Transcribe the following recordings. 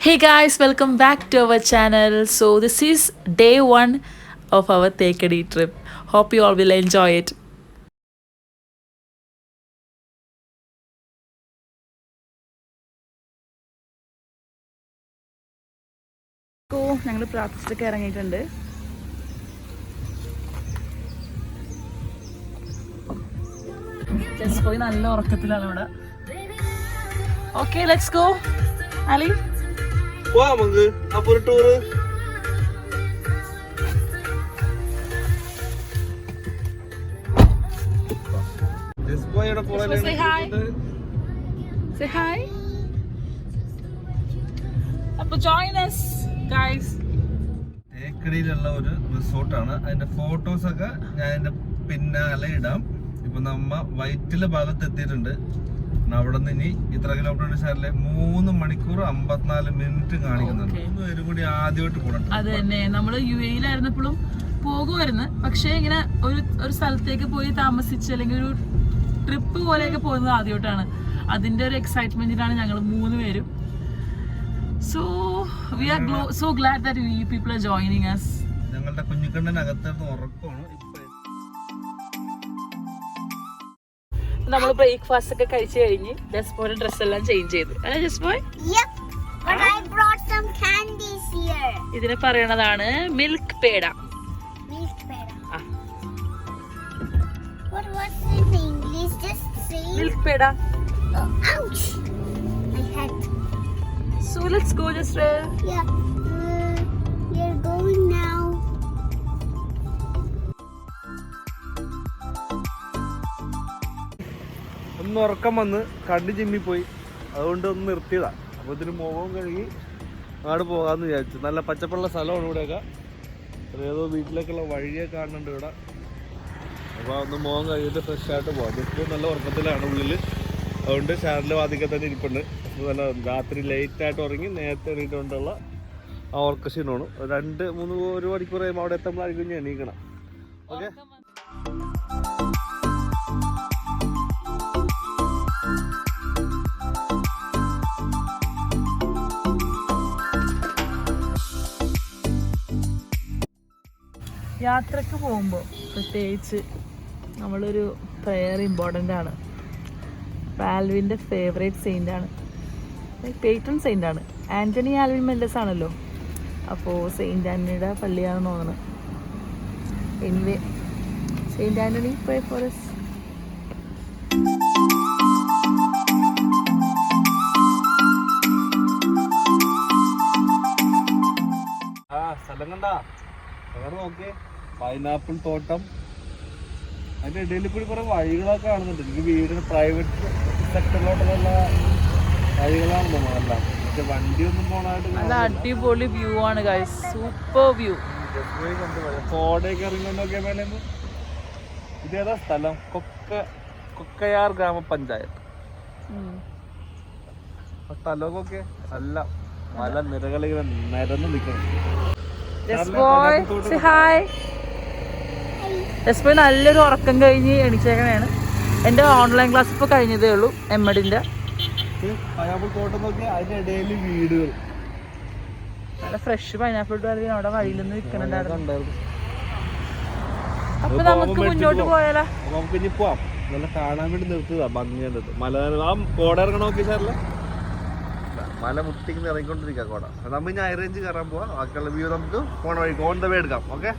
Hey guys, welcome back to our channel. So this is day 1 of our Thekadi trip. Hope you all will enjoy it. ഞങ്ങൾ പ്രാർത്ഥിച്ചിട്ടൊക്കെ ഇറങ്ങിയിട്ടുണ്ട്. Just പോയി നല്ല ഉറക്കത്തിലാണ് ഇവിടെ. Okay, let's go. Ali നമുക്ക് അപ്പൊ ഒരു tour say hi. Say hi. അപ്പൊ join us guys. തേക്കടിയിലുള്ള ഒരു റിസോർട്ടാണ്. അതിന്റെ ഫോട്ടോസ് ഒക്കെ ഞാൻ അതിന്റെ പിന്നാലെ ഇടാം. ഇപ്പൊ നമ്മ വൈറ്റിലെ ഭാഗത്ത് എത്തിയിട്ടുണ്ട്. അവിടെ നിന്ന് ഇനി ഇത്ര കിലോമീറ്റർ ശാലിലെ 3 മണിക്കൂർ 54 മിനിറ്റ് കാണിക്കുന്നുണ്ട്. 3 പേരും കൂടി ആദ്യമായിട്ട് പോകണം. അത് തന്നെ, നമ്മള് UAE-ലായിരുന്നപ്പോഴും പോകുമായിരുന്നു. പക്ഷെ ഇങ്ങനെ ഒരു സ്ഥലത്തേക്ക് പോയി താമസിച്ച് അല്ലെങ്കിൽ ഒരു ട്രിപ്പ് പോലെയൊക്കെ പോകുന്നത് ആദ്യമായിട്ടാണ്. അതിന്റെ ഒരു എക്സൈറ്റ്മെന്റിലാണ് ഞങ്ങൾ 3 പേരും. So we are so glad that you people are joining us. ഞങ്ങളുടെ കുഞ്ഞിക്കണ്ണനകത്ത് ഉറക്കമാണ്. നമ്മൾ ബ്രേക്ക്ഫാസ്റ്റ് ഒക്കെ കഴിച്ചു കഴിഞ്ഞ് ജസ്പോയുടെ ഡ്രസ് എല്ലാം ചേഞ്ച് ചെയ്തു അല്ലേ ജസ്പോയ്? ഇതിനെ പറയണതാണ് milk peda. Milk peda. So let's go, Jasper. Yeah, we are going now. ഒന്ന് ഉറക്കം വന്ന് കണ്ണ് ചിമ്മി പോയി, അതുകൊണ്ട് ഒന്ന് നിർത്തിയതാ. അപ്പോൾ ഇതിന് മുഖവും കഴുകി അങ്ങോട്ട് പോകാമെന്ന് വിചാരിച്ചു. നല്ല പച്ചപ്പുള്ള സ്ഥലമാണ് ഇവിടെയൊക്കെ. ഏതോ വീട്ടിലേക്കുള്ള വഴിയൊക്കെ കാണുന്നുണ്ട് ഇവിടെ. അപ്പോൾ ഒന്ന് മുഖം കഴുകിയിട്ട് ഫ്രഷ് ആയിട്ട് പോകാം. ജസ്റ്റ് നല്ല ഉറക്കത്തിലാണ് ഉള്ളിൽ, അതുകൊണ്ട് ഷാറിലെ വാതിക്കൽ തന്നെ ഇരിപ്പുണ്ട്. നല്ല രാത്രി ലേറ്റായിട്ട് ഉറങ്ങി നേരത്തെ എണീറ്റുകൊണ്ടുള്ള ആ ഉറക്കക്ഷീണമാണ്. 2-3 മണിക്കൂർ കഴിയുമ്പോൾ അവിടെ എത്തുമ്പോഴായിരിക്കും ഞാൻ എണീക്കണം. ഓക്കെ, യാത്രക്ക് പോകുമ്പോൾ പ്രത്യേകിച്ച് നമ്മളൊരു പ്രെയർ ഇമ്പോർട്ടൻ്റ് ആണ്. ആൽവിൻ്റെ ഫേവറേറ്റ് സെയിൻ്റ് ആണ്, പേട്രൺ സെയിൻ്റ് ആണ്. ആൻ്റണി ആൽവിൻ മെൻഡസ് ആണല്ലോ. അപ്പോൾ സെയിൻറ്റ് ആൻ്റണിയുടെ പള്ളിയാണെന്ന് തോന്നുന്നത്. Anyway, saint Antony pray for us. സ്ഥലം കണ്ടാ വേറെ നോക്കിയേ, പൈനാപ്പിൾ തോട്ടം. അതിന്റെ ഇടയിൽ കൂടി കുറെ വഴികളൊക്കെ കാണുന്നുണ്ട്. എനിക്ക് വീടിന് പ്രൈവറ്റ് സെക്ടറിലോട്ടുള്ള വഴികളാണ് എല്ലാം. പക്ഷെ വണ്ടിയൊന്നും പോണായിട്ട് നല്ല അടിപൊളി വ്യൂ ആണ് ഗൈസ്, സൂപ്പർ വ്യൂ. കോടയൊക്കെ ഇറങ്ങിക്കൊണ്ടൊക്കെ മേലെന്ന്. ഇതേതാ സ്ഥലം? കൊക്കയാർ ഗ്രാമപഞ്ചായത്ത്. സ്ഥലമൊക്കെ നല്ല മല നിരകളിങ്ങനെ നിരന്ന് നിൽക്കണം. ജസ്പോയ് നല്ലൊരു ഉറക്കം കഴിഞ്ഞ് എണീച്ചേക്കണേണ്. എൻ്റെ ഓൺലൈൻ ക്ലാസ് ഇപ്പോൾ കഴിഞ്ഞതേ ഉള്ളൂ, എമ്മഡിൻ്റെ. പൈനാപ്പിൾ തോട്ടം നോക്കി അതിന്റെ ഇടയിൽ വീടുകൾ. നല്ല ഫ്രഷ് പൈനാപ്പിൾ അവിടെ വഴിയിൽ നിന്ന് വിൽക്കണുണ്ടായിരുന്നു. അപ്പൊ നമുക്ക് മുന്നോട്ട് പോയാലോ? നമുക്ക് ഇനി പോവാം. നല്ല കാണാൻ വേണ്ടി നിർത്തിയതാ, ഭംഗിയുണ്ട്. മല ആ കോട ഇറങ്ങണ നോക്കി സാറില്ല, മല മുട്ടിക്ക് ഇറങ്ങിക്കൊണ്ടിരിക്കുക കോട. നമ്മൾ ഇനി ഹൈ റേഞ്ച് കയറാൻ പോവാം. ബാക്കിയുള്ള വ്യൂ നമുക്ക് പോണ വഴിക്ക് ഓൺ ദ വേ എടുക്കാം. ഓക്കെ,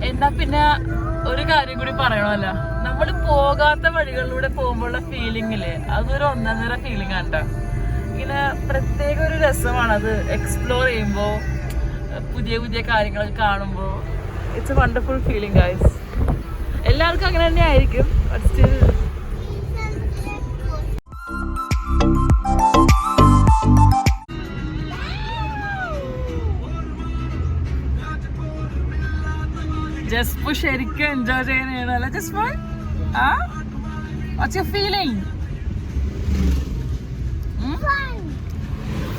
എന്നാ പിന്നെ ഒരു കാര്യം കൂടി പറയണമല്ലോ. നമ്മൾ പോകാത്ത വഴികളിലൂടെ പോകുമ്പോഴുള്ള ഫീലിംഗില്ലേ, അതൊരു ഒന്നൊന്നര ഫീലിംഗ് ആണ് കേട്ടോ. ഇങ്ങനെ പ്രത്യേക ഒരു രസമാണത് എക്സ്പ്ലോർ ചെയ്യുമ്പോൾ, പുതിയ പുതിയ കാര്യങ്ങളൊക്കെ കാണുമ്പോൾ. It's a wonderful feeling guys. എല്ലാവർക്കും അങ്ങനെ തന്നെ ആയിരിക്കും. ബട്ട് സ്റ്റിൽ ജസ്പു ശരിക്കും എൻജോയ് ചെയ്യാനാണല്ലേ ജസ്പു? What's your feeling?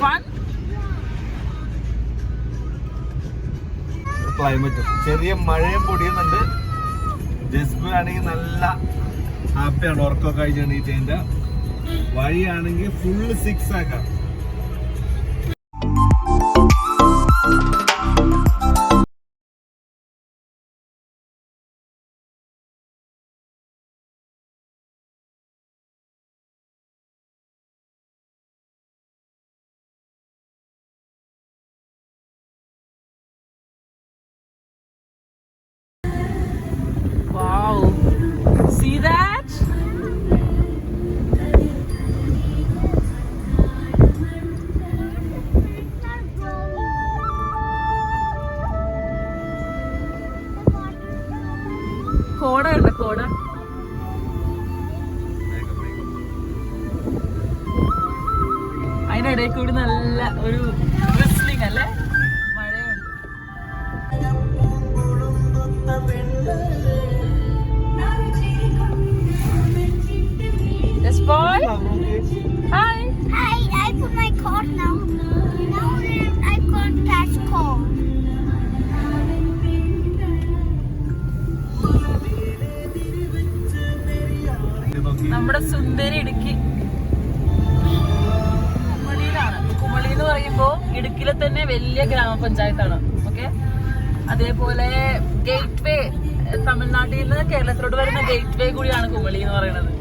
Fun? Climate ചെറിയ മഴയും പൊടിയുന്നുണ്ട്. ജസ്ബു ആണെങ്കിൽ നല്ല ഹാപ്പിയാണ്, ഉറക്കമൊക്കെ കഴിഞ്ഞ് എണീറ്റതിന്റെ. വഴിയാണെങ്കിൽ ഫുള്ള് 6 ആക്കാം. Wow. See that? കോട ഉണ്ട്, കോട. അതിനിടയിൽ കൂടി നല്ല ഒരു വിസ്ലിംഗ് അല്ലേ, മഴയുണ്ട്. Yes, boy. Hi. Hi, I put my card now. Now I can't catch call. നമ്മുടെ സുന്ദരി ഇടുക്കി കുമളിയിലാണ്. കുമളി എന്ന് പറയുമ്പോൾ ഇടുക്കിയിലെ തന്നെ വലിയ ഗ്രാമപഞ്ചായത്താണ്. ഓക്കെ, അതേപോലെ ഗേറ്റ് വേ, തമിഴ്നാട്ടിൽ നിന്ന് കേരളത്തിലോട്ട് വരുന്ന ഗേറ്റ് വേ കൂടിയാണ് കുമളി എന്ന് പറയുന്നത്.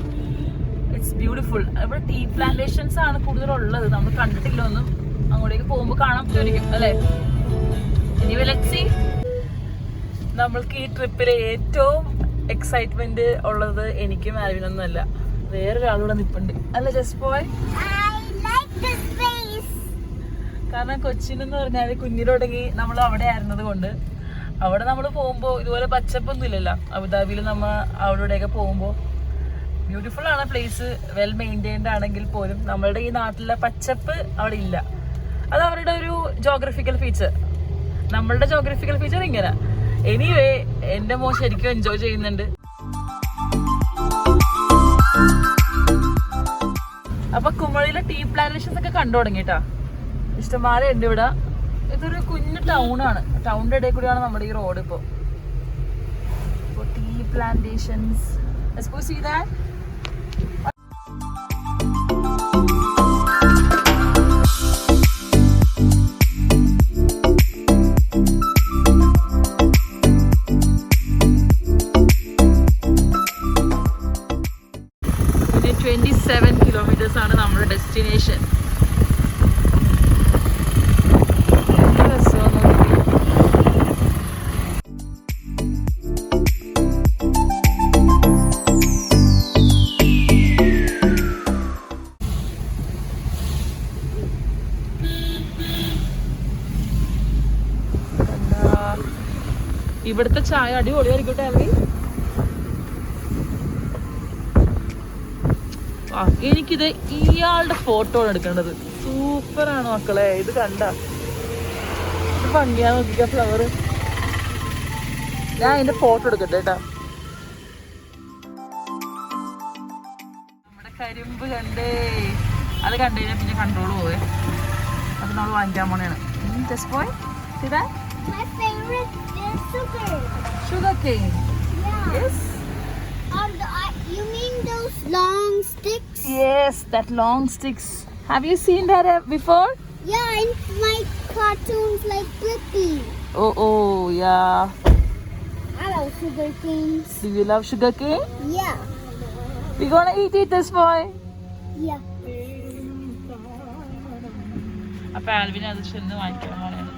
It's beautiful. ഇവിടെ ടീ പ്ലാന്റേഷൻസ് ആണ് കൂടുതലുള്ളത്. നമ്മൾ കണ്ടിട്ടില്ല ഒന്നും. അങ്ങോട്ടേക്ക് പോകുമ്പോൾ കാണാൻ പറ്റുമായിരിക്കും അല്ലേ. ഇനി ലെറ്റ്സ് സീ. നമ്മൾക്ക് ഈ ട്രിപ്പിലെ ഏറ്റവും എക്സൈറ്റ്മെന്റ് ഉള്ളത് എനിക്കും ആൽവിനൊന്നുമല്ല, വേറൊരാളൂടെ നിൽപ്പുണ്ട് അല്ല ജസ്റ്റ് ബോയ്. കാരണം കൊച്ചിനെന്ന് പറഞ്ഞാൽ കുഞ്ഞിൽ തുടങ്ങി നമ്മൾ അവിടെ ആയിരുന്നത് കൊണ്ട് അവിടെ നമ്മൾ പോകുമ്പോൾ ഇതുപോലെ പച്ചപ്പൊന്നും ഇല്ലല്ലോ. അബുദാബിയിൽ നമ്മൾ അവിടെയൊക്കെ പോകുമ്പോൾ ബ്യൂട്ടിഫുൾ ആണ് പ്ലേസ്, വെൽ മെയിൻറ്റൈൻഡ് ആണെങ്കിൽ പോലും നമ്മളുടെ ഈ നാട്ടിലെ പച്ചപ്പ് അവിടെ ഇല്ല. അത് അവരുടെ ഒരു ജോഗ്രഫിക്കൽ ഫീച്ചർ. നമ്മളുടെ ജോഗ്രഫിക്കൽ ഫീച്ചർ ഇങ്ങനെ. എനിവേ എന്റെ മോൻ ശരിക്കും എൻജോയ് ചെയ്യുന്നുണ്ട്. അപ്പൊ കുമളിയിലെ ടീ പ്ലാന്റേഷൻസ് ഒക്കെ കണ്ടു തുടങ്ങിട്ടാ. ഇഷ്ടംമാരെ ഉണ്ട് ഇവിടെ. ഇതൊരു കുഞ്ഞു ടൗൺ ആണ്. ടൗണിന്റെ ഇടയിൽ കൂടിയാണ് നമ്മുടെ ഈ റോഡ്. ഇപ്പൊ tea plantations. Let's go see that. പിന്നെ 27 kilometers ആണ് നമ്മുടെ ഡെസ്റ്റിനേഷൻ. ഇവിടുത്തെ ചായ അടിപൊളിയായിരിക്കട്ടെ അല്ലേ. എനിക്കിത് ഇയാളുടെ ഫോട്ടോ ആണ് എടുക്കേണ്ടത്. സൂപ്പറാണ് മക്കളെ, ഇത് കണ്ട ഭംഗിയാ. നോക്കിക്ക ഫ്ലവർ. ഞാൻ അതിന്റെ ഫോട്ടോ എടുക്കട്ടെ കേട്ടാ. നമ്മുടെ കരിമ്പ് കണ്ടേ, അത് കണ്ടുകഴിഞ്ഞാൽ പിന്നെ കൺട്രോൾ പോവേ. അത് നമ്മൾ വാങ്ങിക്കാൻ പോണേണ്. ജസ്റ്റ് ബോയ്, see that? My favorite is Sugar cane. Yeah. Yes. You mean those long sticks? Yes, that long sticks. Have you seen that before? Yeah, in my cartoons like Blippi. Oh, yeah. I love sugar canes. Do you love sugar cane? Yeah. We gonna eat it, this boy. Yeah. അപ്പൊ ആൽവിനെ അത് ചെന്ന് വാങ്ങിക്കാൻ പോണേണ്.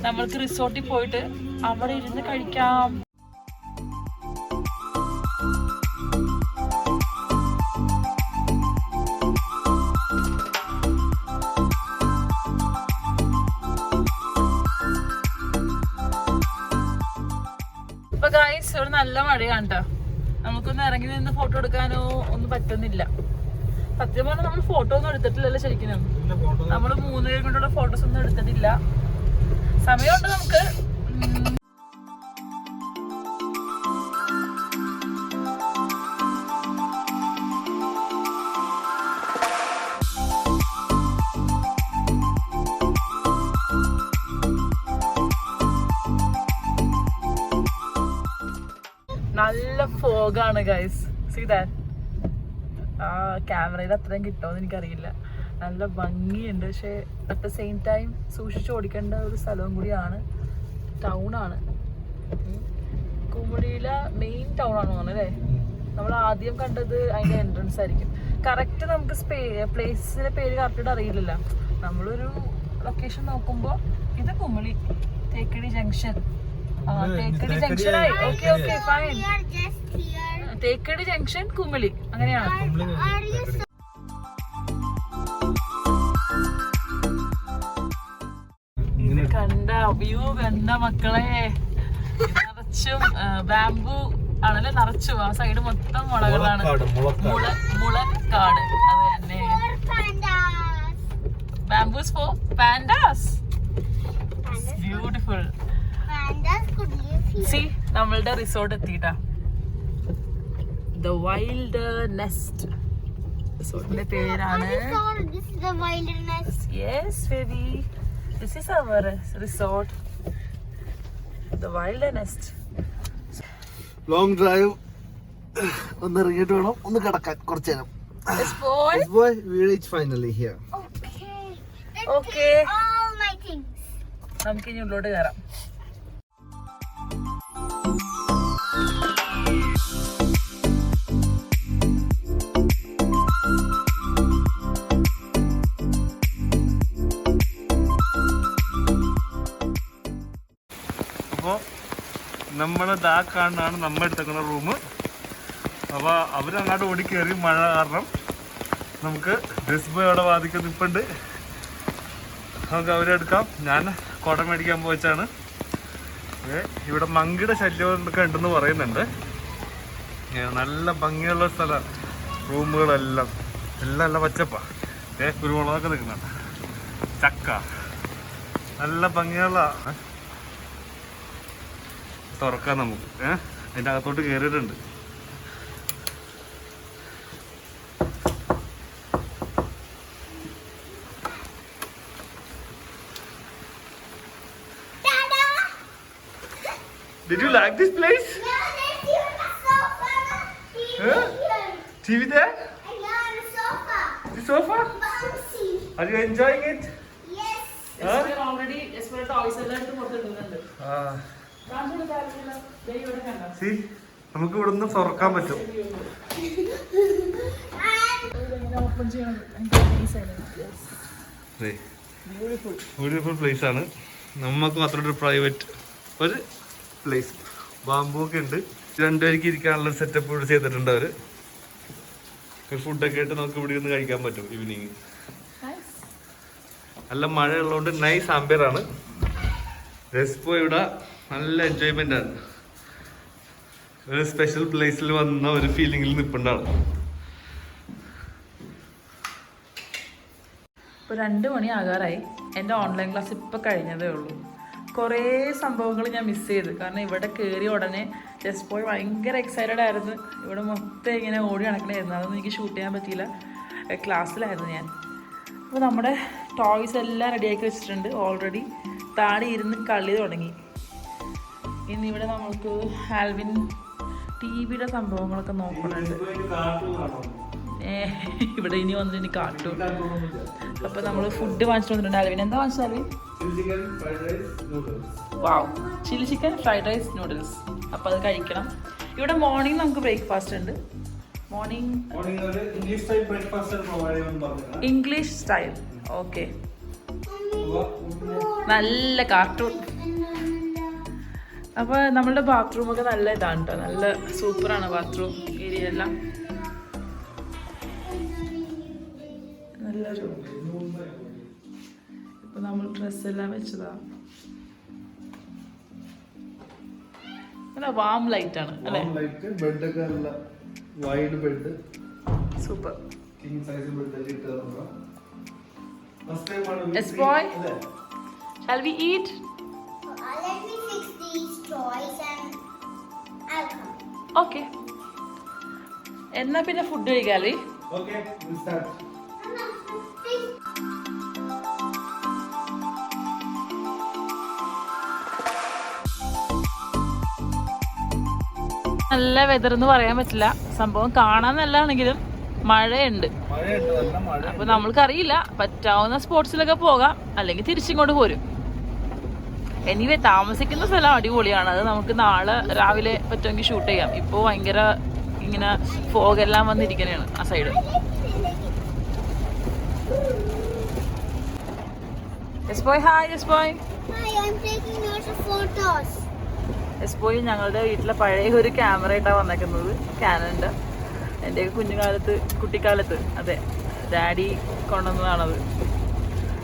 നമ്മൾക്ക് റിസോർട്ടിൽ പോയിട്ട് അവിടെ ഇരുന്ന് കഴിക്കാം. ഇപ്പൊ ഗൈസ് ഇവിടെ നല്ല മഴയാണ് ട്ടോ. നമുക്കൊന്ന് ഇറങ്ങി നിന്ന് ഫോട്ടോ എടുക്കാനോ ഒന്നും പറ്റുന്നില്ല. സത്യം പറഞ്ഞാൽ നമ്മൾ ഫോട്ടോ ഒന്നും എടുത്തിട്ടില്ലല്ലോ ശരിക്കും. നമ്മൾ 3 പേരും കൊണ്ടുള്ള ഫോട്ടോസ് ഒന്നും എടുത്തിട്ടില്ല. സമയമുണ്ട് നമുക്ക്. നല്ല ഫോഗാണ് ഗൈസ്. See that. ആ ക്യാമറയിൽ അത്രയും കിട്ടുമെന്ന് എനിക്കറിയില്ല. നല്ല ഭംഗിയുണ്ട്. പക്ഷെ അറ്റ് ദ സെയിം ടൈം സൂക്ഷിച്ച് ഓടിക്കേണ്ട ഒരു സ്ഥലവും കൂടിയാണ്. ടൗണാണ്. കുമിളിയിലെ മെയിൻ ടൗൺ ആണ് തോന്നുന്നു അല്ലേ? നമ്മൾ ആദ്യം കണ്ടത് അതിന്റെ എൻട്രൻസ് ആയിരിക്കും. കറക്റ്റ് നമുക്ക് പ്ലേസിന്റെ പേര് കറക്റ്റ് അറിയില്ലല്ലോ. നമ്മളൊരു ലൊക്കേഷൻ നോക്കുമ്പോ ഇത് കുമിളി തേക്കടി ജംഗ്ഷൻ. തേക്കടി ജംഗ്ഷൻ ആയി. Okay okay fine. We are just here. Thekkady junction Kumily അങ്ങനെയാണ്. Are you so ഇത് കണ്ട വ്യൂ കണ്ട മക്കളെ. നിറച്ചും ബാംബു ആണല്ലേ, നിറച്ചും ആ സൈഡ് മൊത്തം മുളകളാണ്. മുളക്കാട്. അത് തന്നെ. pandas? Bamboos for pandas. Beautiful. Pandas could live here. See നമ്മളുടെ റിസോർട്ട് എത്തിയിട്ടാ. ദ വൈൽഡ് നെസ്റ്റ് റിസോർട്ടിന്റെ പേരാണ്. This is the wilderness. Yes baby, this is our resort, the wild nest. Long drive. ഒന്ന് ഇറങ്ങിയിട്ട് വേണം ഒന്ന് കിടക്കാൻ കുറച്ചു നേരം. We reach finally here. Okay. Okay. All my things. നമുക്ക് ഇനി ഉള്ളോട്ട് കയറാം. അപ്പോൾ നമ്മൾ ദാ കാണാണ് നമ്മൾ എടുത്തേക്കുന്ന റൂം. അപ്പോൾ അവരങ്ങോട്ട് ഓടി കയറി മഴ കാരണം നമുക്ക് ഡ്രസ് ബോയ് അവിടെ വാദിക്കാൻ നിൽപ്പുണ്ട്. നമുക്ക് അവരെടുക്കാം. ഞാൻ കുട മേടിക്കാൻ പോയിച്ചാണ്. ഇവിടെ മങ്കിയുടെ ശല്യമൊക്കെ ഉണ്ടെന്ന് പറയുന്നുണ്ട്. നല്ല ഭംഗിയുള്ള സ്ഥലം. റൂമുകളെല്ലാം നല്ല പച്ചപ്പാ. കുരുമുളകൊക്കെ നിൽക്കുന്നുണ്ട്. ചക്ക നല്ല ഭംഗിയുള്ള. തുറക്കാം നമുക്ക്. അതിൻ്റെ അകത്തോട്ട് കയറിയിട്ടുണ്ട്. Did you like this place? Yeah, there's even a sofa. TV Huh? here. TV there? And yeah, the sofa. The sofa? Bouncy. Are you enjoying it? Yes. Already toys എല്ലാം എടുത്ത് പുറത്തിടുന്നുണ്ട്. See, നമുക്ക് ഇവിടെ നിന്ന് തുറക്കാൻ പറ്റും. ഓപ്പൺ ചെയ്യണം. Beautiful place ആണ്. നമുക്ക് മാത്രം ഒരു പ്രൈവറ്റ് ഒരു പ്ലേസ്. ബാമ്പു ഒക്കെ ഉണ്ട്. രണ്ടുപേർക്ക് ഇരിക്കാനുള്ള സെറ്റപ്പ് ഇവിടെ ചെയ്തിട്ടുണ്ട് അവർ. ഒരു ഫുഡൊക്കെ ആയിട്ട് നമുക്ക് ഇവിടെ ഇരുന്ന് കഴിക്കാൻ പറ്റും ഈവനിങ്. നല്ല മഴ ഉള്ളതുകൊണ്ട് നൈസ് ആംബിയറാണ്. റെസ്പോ ഇവിടെ നല്ല എൻജോയ്മെൻ്റ് ആണ്. ഒരു സ്പെഷ്യൽ പ്ലേസിൽ വന്ന ഒരു ഫീലിങ്ങിൽ നിൽപ്പുണ്ടാണ്. ഇപ്പോൾ 2 മണി ആകാറായി. എൻ്റെ ഓൺലൈൻ ക്ലാസ് ഇപ്പോൾ കഴിഞ്ഞതേ ഉള്ളൂ. കുറേ സംഭവങ്ങൾ ഞാൻ മിസ് ചെയ്തു. കാരണം ഇവിടെ കയറിയ ഉടനെ ജസ്റ്റ് പോയി ഭയങ്കര എക്സൈറ്റഡ് ആയിരുന്നു. ഇവിടെ മൊത്തം ഇങ്ങനെ ഓടി നടക്കണമായിരുന്നു. അതൊന്നും എനിക്ക് ഷൂട്ട് ചെയ്യാൻ പറ്റിയില്ല. ക്ലാസ്സിലായിരുന്നു ഞാൻ. അപ്പോൾ നമ്മുടെ ടോയ്സ് എല്ലാം റെഡിയാക്കി വെച്ചിട്ടുണ്ട് ഓൾറെഡി. താഴെ ഇരുന്ന് കളി തുടങ്ങി. ഇനി ഇവിടെ നമുക്ക് ആൽവിൻ ടിവിയുടെ സംഭവങ്ങളൊക്കെ നോക്കണുണ്ട്. ഇവിടെ ഇനി വന്നിട്ട് ഇനി കാർട്ടൂൺ. അപ്പോൾ നമ്മൾ ഫുഡ് വാങ്ങിച്ചിട്ട് വന്നിട്ടുണ്ട്. ആൽവിൻ എന്താ വാങ്ങിച്ചത് Alvin? Wow, chilli chicken fried rice noodles. അപ്പോൾ അത് കഴിക്കണം. ഇവിടെ മോർണിംഗ് നമുക്ക് ബ്രേക്ക്ഫാസ്റ്റ് ഉണ്ട്. Morning English style. ഓക്കെ, നല്ല കാർട്ടൂൺ. അപ്പോൾ നമ്മളുടെ ബാത്റൂമൊക്കെ നല്ല ഇതാണ് കേട്ടോ. നല്ല സൂപ്പറാണ് ബാത്റൂം ഏരിയ എല്ലാം. നല്ലൊരു ഇപ്പൊ നമ്മൾ ഡ്രസ്സെല്ലാം വെച്ചതാ. വാം ലൈറ്റ് ആണ് അല്ലേ? ബെഡൊക്കെ നല്ല wide bed, super. King size bed ഇട്ടതാണ്. Yes boy, shall we eat? Let me fix these toys and I'll come. Okay. എന്നാ പിന്നെ ഫുഡ് കഴിക്കാല്ലേ? Okay, we'll start. നല്ല വെതർ എന്ന് പറയാൻ പറ്റില്ല. സംഭവം കാണാൻ നല്ലതാണെങ്കിലും മഴയുണ്ട്. അപ്പൊ നമ്മൾക്കറിയില്ല, പറ്റാവുന്ന സ്പോർട്സിലൊക്കെ പോകാം, അല്ലെങ്കിൽ തിരിച്ചിങ്ങോട്ട് പോരും. എനിവേ താമസിക്കുന്ന സ്ഥലം അടിപൊളിയാണ്. അത് നമുക്ക് നാളെ രാവിലെ പറ്റുമെങ്കിൽ ഷൂട്ട് ചെയ്യാം. ഇപ്പോൾ ഭയങ്കര ഇങ്ങനെ ഫോഗെല്ലാം വന്നിരിക്കണേണ് ആ സൈഡ്. എസ്പോയി ഞങ്ങളുടെ വീട്ടിലെ പഴയ ഒരു ക്യാമറ ആയിട്ടാണ് വന്നേക്കുന്നത്, ക്യാനൻ്റെ. എൻ്റെ കുഞ്ഞുകാലത്ത്, കുട്ടിക്കാലത്ത്, അതെ, ഡാഡി കൊണ്ടുവന്നതാണത്.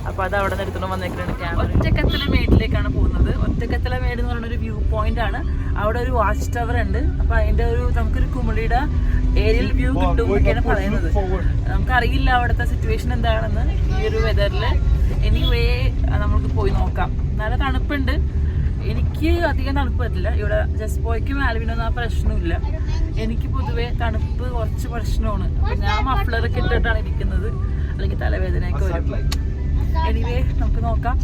അപ്പോൾ അത് അവിടെ നിന്ന് എടുത്തുകൊണ്ട് വന്നേക്കാണ് ക്യാമറ. ഒറ്റക്കത്തല മേടിലേക്കാണ് പോകുന്നത്. ഒറ്റക്കത്തല മേട് എന്ന് പറയുന്ന ഒരു വ്യൂ പോയിന്റ് ആണ്. അവിടെ ഒരു വാച്ച് ടവർ ഉണ്ട്. അപ്പോൾ അതിൻ്റെ നമുക്കൊരു കുമിളിയുടെ ഏരിയൽ വ്യൂ കിട്ടും എന്നൊക്കെയാണ് പറയുന്നത്. നമുക്കറിയില്ല അവിടുത്തെ സിറ്റുവേഷൻ എന്താണെന്ന് ഈ ഒരു വെതറിൽ. എനിവേ നമുക്ക് പോയി നോക്കാം. നല്ല തണുപ്പുണ്ട്. എനിക്ക് അധികം തണുപ്പ് പറ്റില്ല. ഇവിടെ ജസ്പോയ്ക്കും ആൽവിനൊന്നും ആ പ്രശ്നമില്ല. എനിക്ക് പൊതുവേ തണുപ്പ് കുറച്ച് പ്രശ്നമാണ്. അപ്പം ഞാൻ മഫ്ലറൊക്കെ ഇട്ടിട്ടാണ് ഇരിക്കുന്നത്, അല്ലെങ്കിൽ തലവേദനയൊക്കെ വരും. എനിവേ നമുക്ക് നോക്കാം.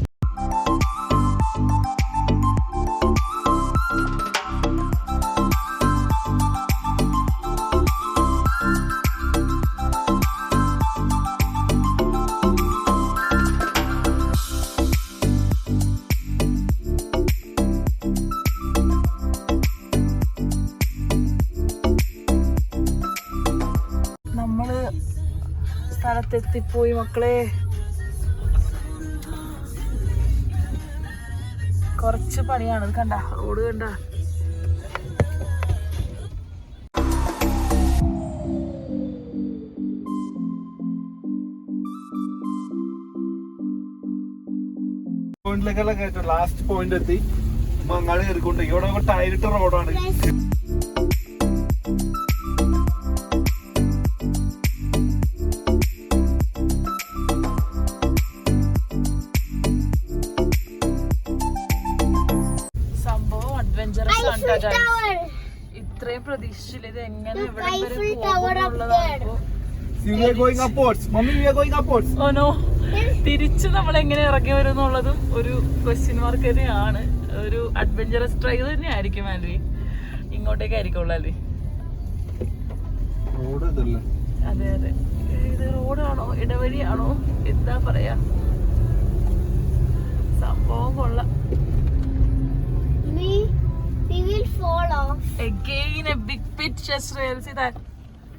നമ്മള് സ്ഥലത്തെത്തിപ്പോയി മക്കളെ. കുറച്ച് പണിയാണ്. കണ്ട റോഡ് കണ്ട. പോയിന്റിലേക്കെല്ലാം കയറ്റം. ലാസ്റ്റ് പോയിന്റ് എത്തി. അങ്ങാടി കയറിക്കൊണ്ട് ഇവിടെ ടയറിട്ട റോഡാണ്. ഇത്രയും പ്രതീക്ഷിച്ചില്ല. ഇത് എങ്ങനെ ഇവിടെ തിരിച്ച് നമ്മൾ എങ്ങനെ ഇറങ്ങി വരും എന്നുള്ളതും ഒരു ക്വസ്റ്റ്യൻ മാർക്ക് തന്നെയാണ്. ഒരു അഡ്വഞ്ചറസ് ട്രൈ തന്നെ ആയിരിക്കും ആൽവി. ഇങ്ങോട്ടേക്ക് ആയിരിക്കുള്ളൂ ആൽവി. അതെ അതെ, ഇത് റോഡാണോ ഇടവഴിയാണോ എന്താ പറയാ, സംഭവം കൊള്ളാം. We will fall off. Again a big pit, just rail. See that?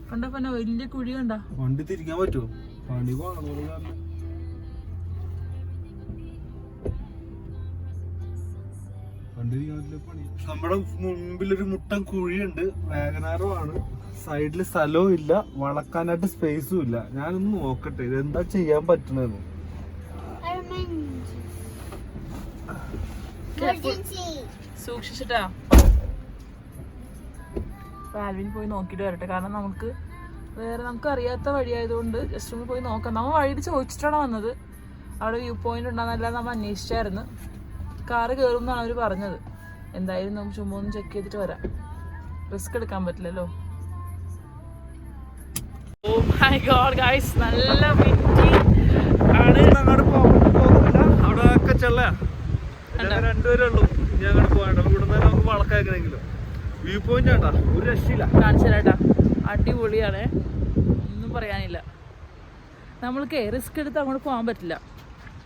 കണ്ട പിന്നെ വലിയ കുഴി കണ്ട. വണ്ടി തിരിക്കാൻ പറ്റുമോ? പണി പോകണം. നമ്മുടെ മുമ്പിലൊരു മുട്ടൻ കുഴിയുണ്ട്. വാഗനാറോ ആണ്. സൈഡില് സ്ഥലവും ഇല്ല, വളക്കാനായിട്ട് സ്പേസും ഇല്ല. ഞാനൊന്ന് നോക്കട്ടെ ഇത് എന്താ ചെയ്യാൻ പറ്റണെന്ന്. സൂക്ഷിച്ചിട്ടാ ആൽവിന് പോയി നോക്കിയിട്ട് വരട്ടെ. കാരണം നമുക്ക് അറിയാത്ത വഴിയായതുകൊണ്ട് ജസ്റ്റ് ഒന്ന് പോയി നോക്കാം. നമ്മൾ വഴിയിൽ ചോദിച്ചിട്ടാണ് വന്നത്. അവിടെ വ്യൂ പോയിന്റ് ഉണ്ടെന്നല്ലാതെ നമ്മൾ അന്വേഷിച്ചായിരുന്നു. കാറ് കയറും എന്നാണ് അവർ പറഞ്ഞത്. എന്തായാലും നമുക്ക് ചുമ്മാ ഒന്ന് ചെക്ക് ചെയ്തിട്ട് വരാം. റിസ്ക് എടുക്കാൻ പറ്റില്ലല്ലോ. ഓ മൈ ഗോഡ് ഗൈസ്, നല്ല വിൻഡി ആണ്. അവിടെ ഒക്കെ ചെള്ള രണ്ടുപേരേ ഉള്ളൂ. ഇനി അങ്ങനെ പോകണ്ട. ഇവിടെ നിന്ന് നമുക്ക് വളക്കാക്കണെങ്കിലും വ്യൂ പോയിന്റ് ആട്ടാ, ഒരു രക്ഷയില്ല. കാണിച്ചു തരാട്ടാ, അടിപൊളിയാണ്, ഒന്നും പറയാനില്ല. നമ്മൾക്ക് റിസ്ക് എടുത്ത് അങ്ങോട്ട് പോകാൻ പറ്റില്ല,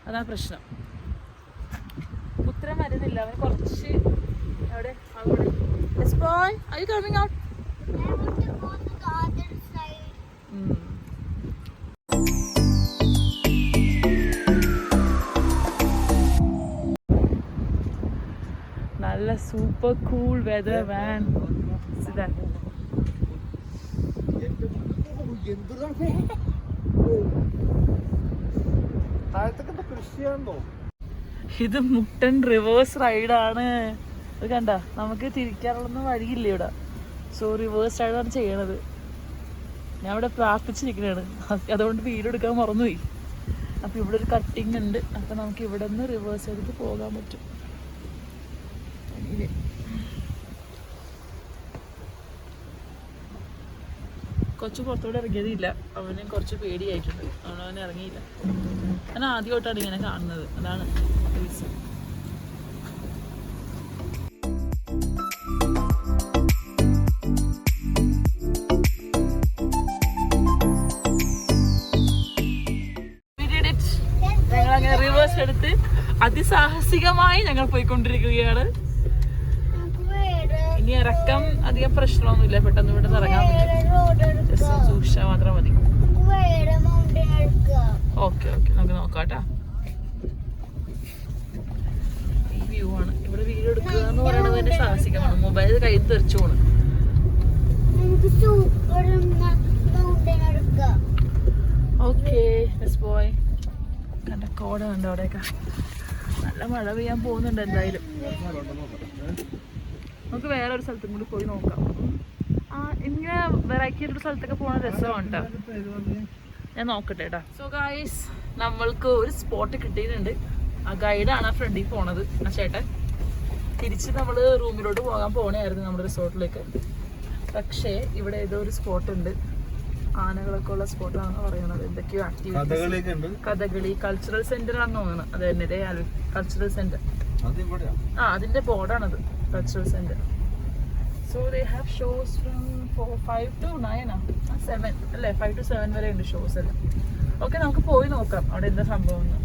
അതാണ് പ്രശ്നം. ഉത്തരം വരുന്നില്ല. അവൻ കുറച്ച് അവിടെ അവിടെ. Yes boy, are you coming out? I want to go to the other side. നല്ല സൂപ്പർ കൂൾ വെതർ വാൻ. ഇത് മുട്ടൻ റിവേഴ്സ് റൈഡാണ്. അത് കണ്ട, നമുക്ക് തിരിക്കാനുള്ളൊന്നും വഴിയില്ല ഇവിടെ. സോ റിവേഴ്സ് റൈഡാണ് ചെയ്യണത്. ഞാൻ ഇവിടെ പ്രാർത്ഥിച്ചിരിക്കണാണ്, അതുകൊണ്ട് വീഡിയോ എടുക്കാൻ മറന്നുപോയി. അപ്പോൾ ഇവിടെ ഒരു കട്ടിങ് ഉണ്ട്. അപ്പോൾ നമുക്ക് ഇവിടെ നിന്ന് റിവേഴ്സ് എടുത്ത് പോകാൻ പറ്റും. കൊച്ചു പുറത്തോടെ ഇറങ്ങിയതില്ല. അവന് കുറച്ച് പേടിയായിട്ടുണ്ട്, അവൻ ഇറങ്ങിയില്ല. ഞാൻ ആദ്യമായിട്ടാണ് ഇങ്ങനെ കാണുന്നത്, അതാണ് റീസൺ. സാഹസികമായി ഞങ്ങൾ പോയിക്കൊണ്ടിരിക്കുകയാണ്. ഇനി ഇറക്കം അധികം പ്രശ്നമൊന്നുമില്ല, പെട്ടെന്ന് ഇവിടെ നിന്ന് ഇറങ്ങാൻ പറ്റും. ജസ്റ്റ് സൂക്ഷിച്ചാൽ മാത്രം മതി. ഓക്കെ ഓക്കെ, നമുക്ക് നോക്കാട്ടാ. ഈ വ്യൂ ആണ്. ഇവിടെ വീഡിയോ എടുക്കുക എന്ന് പറയുന്നത് തന്നെ സാഹസികമാണ്. മൊബൈൽ കയ്യിൽ തെറിച്ചു പോണ്. Okay boy. കണ്ട കോട കണ്ടോ അവിടെയൊക്കെ. നല്ല മഴ പെയ്യാൻ പോകുന്നുണ്ട് എന്തായാലും. നമുക്ക് വേറെ ഒരു സ്ഥലത്തും കൂടി പോയി നോക്കാം. ഇങ്ങനെ വെറൈറ്റി ആയിട്ടൊരു സ്ഥലത്തൊക്കെ പോകുന്ന രസമുണ്ട്. ഞാൻ നോക്കട്ടെ കേട്ടാ. സോ ഗൈസ്, നമ്മൾക്ക് ഒരു സ്പോട്ട് കിട്ടിയിട്ടുണ്ട്. ആ ഗൈഡാണ് ആ ഫ്രണ്ടിൽ പോണത്, ആ ചേട്ടൻ. തിരിച്ച് നമ്മൾ റൂമിലോട്ട് പോകാൻ പോകണമായിരുന്നു നമ്മുടെ റിസോർട്ടിലേക്ക്. പക്ഷേ ഇവിടെ ഏതോ ഒരു സ്പോട്ട് ഉണ്ട്, ആനകളൊക്കെ ഉള്ള സ്പോട്ടാണെന്ന് പറയുന്നത്. എന്തൊക്കെയോ ആക്ടിവിറ്റീസ്, കഥകളി കൾച്ചറൽ സെന്റർ ആണെന്ന് തോന്നുന്നു. അത് തന്നെ കൾച്ചറൽ സെന്റർ. അതിന്റെ ബോർഡാണത്, cultural centre. So they have shows from 5 to 9 7 അല്ലേ, 5 to 7 വരെ ഉണ്ട് ഷോസ് എല്ലാം. ഓക്കെ, നമുക്ക് പോയി നോക്കാം അവിടെ എന്താ സംഭവം എന്ന്.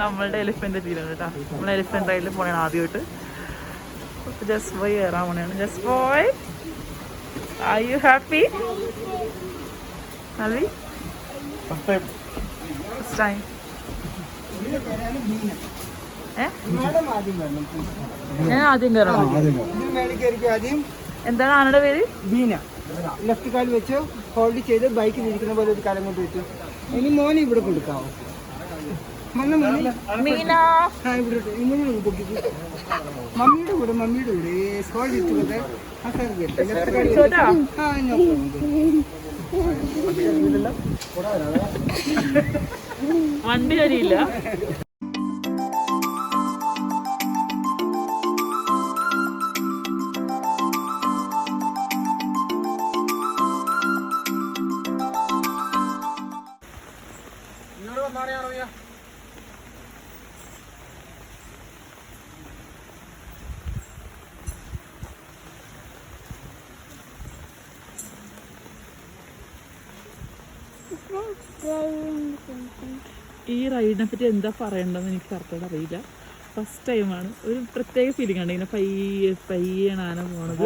നമ്മളുടെ എലിഫന്റ് തീരുന്നു കേട്ടോ. നമ്മൾ എലിഫന്റ് റൈഡിൽ പോണേ ആദ്യമായിട്ട്. ജസ്റ്റ് ബോയ് കയറാൻ പോണേണ്. ജസ്റ്റ് ബോയ്, are you happy? Ali first time. ഞാൻ ആദ്യം കയറണം. എന്താണ് ആനയുടെ പേര്? ബീന. ലെഫ്റ്റ് കാൽ വെച്ച് ഹോൾഡ് ചെയ്ത് ബൈക്കിൽ ഇരിക്കുന്ന പോലെ ഒരു കാലം കൊണ്ട് വെച്ചു. ഇനി മോനെ ഇവിടെ കൊടുക്കാവോ? മീന മമ്മിയുടെ കൂടെ ഹോൾഡ് ഇട്ടുകൊണ്ട് വണ്ടി വരിയില്ല. ഈ റൈഡിനെ പറ്റി എന്താ പറയണ്ടെന്ന് എനിക്ക് കറക്റ്റായിട്ട് അറിയില്ല. ഫസ്റ്റ് ടൈമാണ്. ഒരു പ്രത്യേക ഫീലിംഗ് ആണ് ഇങ്ങനെ പയ്യാണ് ആന പോണത്.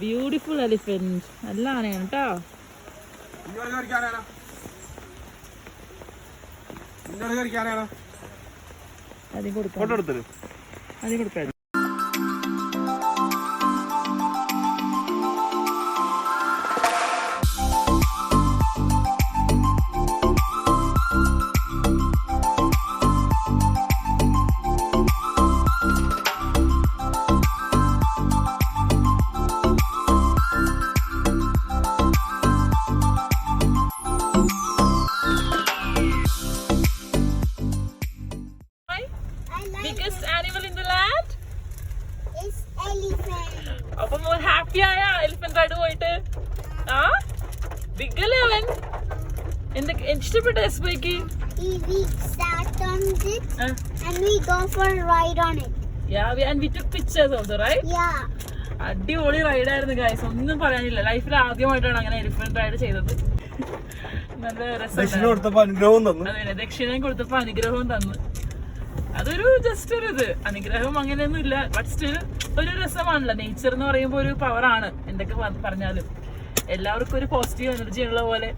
Beautiful elephant. നല്ല ആനയാണ് കേട്ടോ. ആദ്യം കൊടുക്കാം. Biggest animal in the land? It's elephant. അപ്പൊ മോൻ ഹാപ്പി ആയ എലിഫന്റ് റൈഡ് പോയിട്ട്? ആ ബിഗ് അല്ലേ അവൻ? എന്തൊക്കെ ഇഷ്ടപ്പെട്ട എസ്ബൈക്ക്? We sat on it and we go for a ride on it. Yeah, and we took pictures also, right? Yeah. അടിപൊളി റൈഡായിരുന്നു ഗൈസ്, ഒന്നും പറയാനില്ല. ലൈഫിൽ ആദ്യമായിട്ടാണ് അങ്ങനെ എലിഫന്റ് റൈഡ് ചെയ്തത്. നല്ല രസം. ദക്ഷിണ കൊടുത്തപ്പോ അനുഗ്രഹവും തന്നു. അതെ, ദക്ഷിണം കൊടുത്തപ്പോ അനുഗ്രഹവും തന്നു. അതൊരു ജസ്റ്റ് ഒരു ഇത്, അനുഗ്രഹം അങ്ങനെയൊന്നും ഇല്ല. ബട്ട് സ്റ്റിൽ ഒരു രസമാണല്ലോ. നേച്ചർ എന്ന് പറയുമ്പോൾ ഒരു പവറാണ്. എന്തൊക്കെ പറഞ്ഞാലും എല്ലാവർക്കും ഒരു പോസിറ്റീവ് എനർജി ഉള്ള പോലെ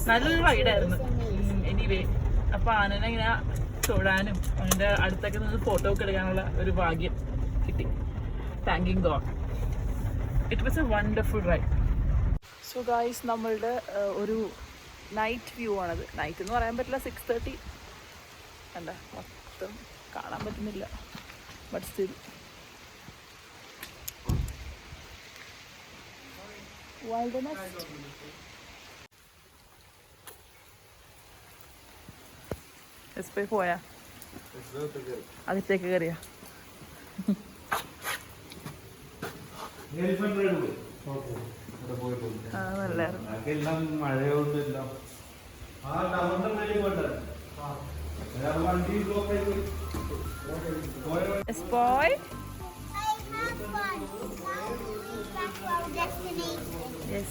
നല്ലൊരു റൈഡായിരുന്നു. എനിവേ, അപ്പൊ ആനനെ ഇങ്ങനെ തൊടാനും അതിന്റെ അടുത്തൊക്കെ നിന്ന് ഫോട്ടോ ഒക്കെ എടുക്കാനുള്ള ഒരു ഭാഗ്യം കിട്ടി. Thanking God. It was A wonderful ride. So guys, നമ്മളുടെ ഒരു നൈറ്റ് വ്യൂ ആണത്. നൈറ്റ് എന്ന് പറയാൻ പറ്റില്ല, 6:30 എന്താ മൊത്തം കാണാൻ പറ്റുന്നില്ല. ബട്ട് സ്റ്റിൽ പോയാ അകത്തേക്ക് കയറിയാ? ആ നല്ലായിരുന്നു. ബാക്കിയെല്ലാം മഴയൊന്നുമില്ല. ആ ടൗണിന്റെ മേളിൽ പോട്ടെ. വണ്ടി ബ്ലോക്ക് ആയി പോയി. Yes, boy. I have one. Now we reach back to our destination. Yes.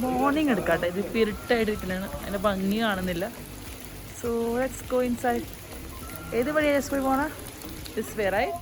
Morning എടുക്കാട്ടെ, ഇത് ഇരുട്ടായിട്ടിരിക്കണാണ്, അതിൻ്റെ ഭംഗി കാണുന്നില്ല. So let's go inside. ഏത് വഴിയാണ് ജസ്റ്റ് പോയി പോണ? This way right?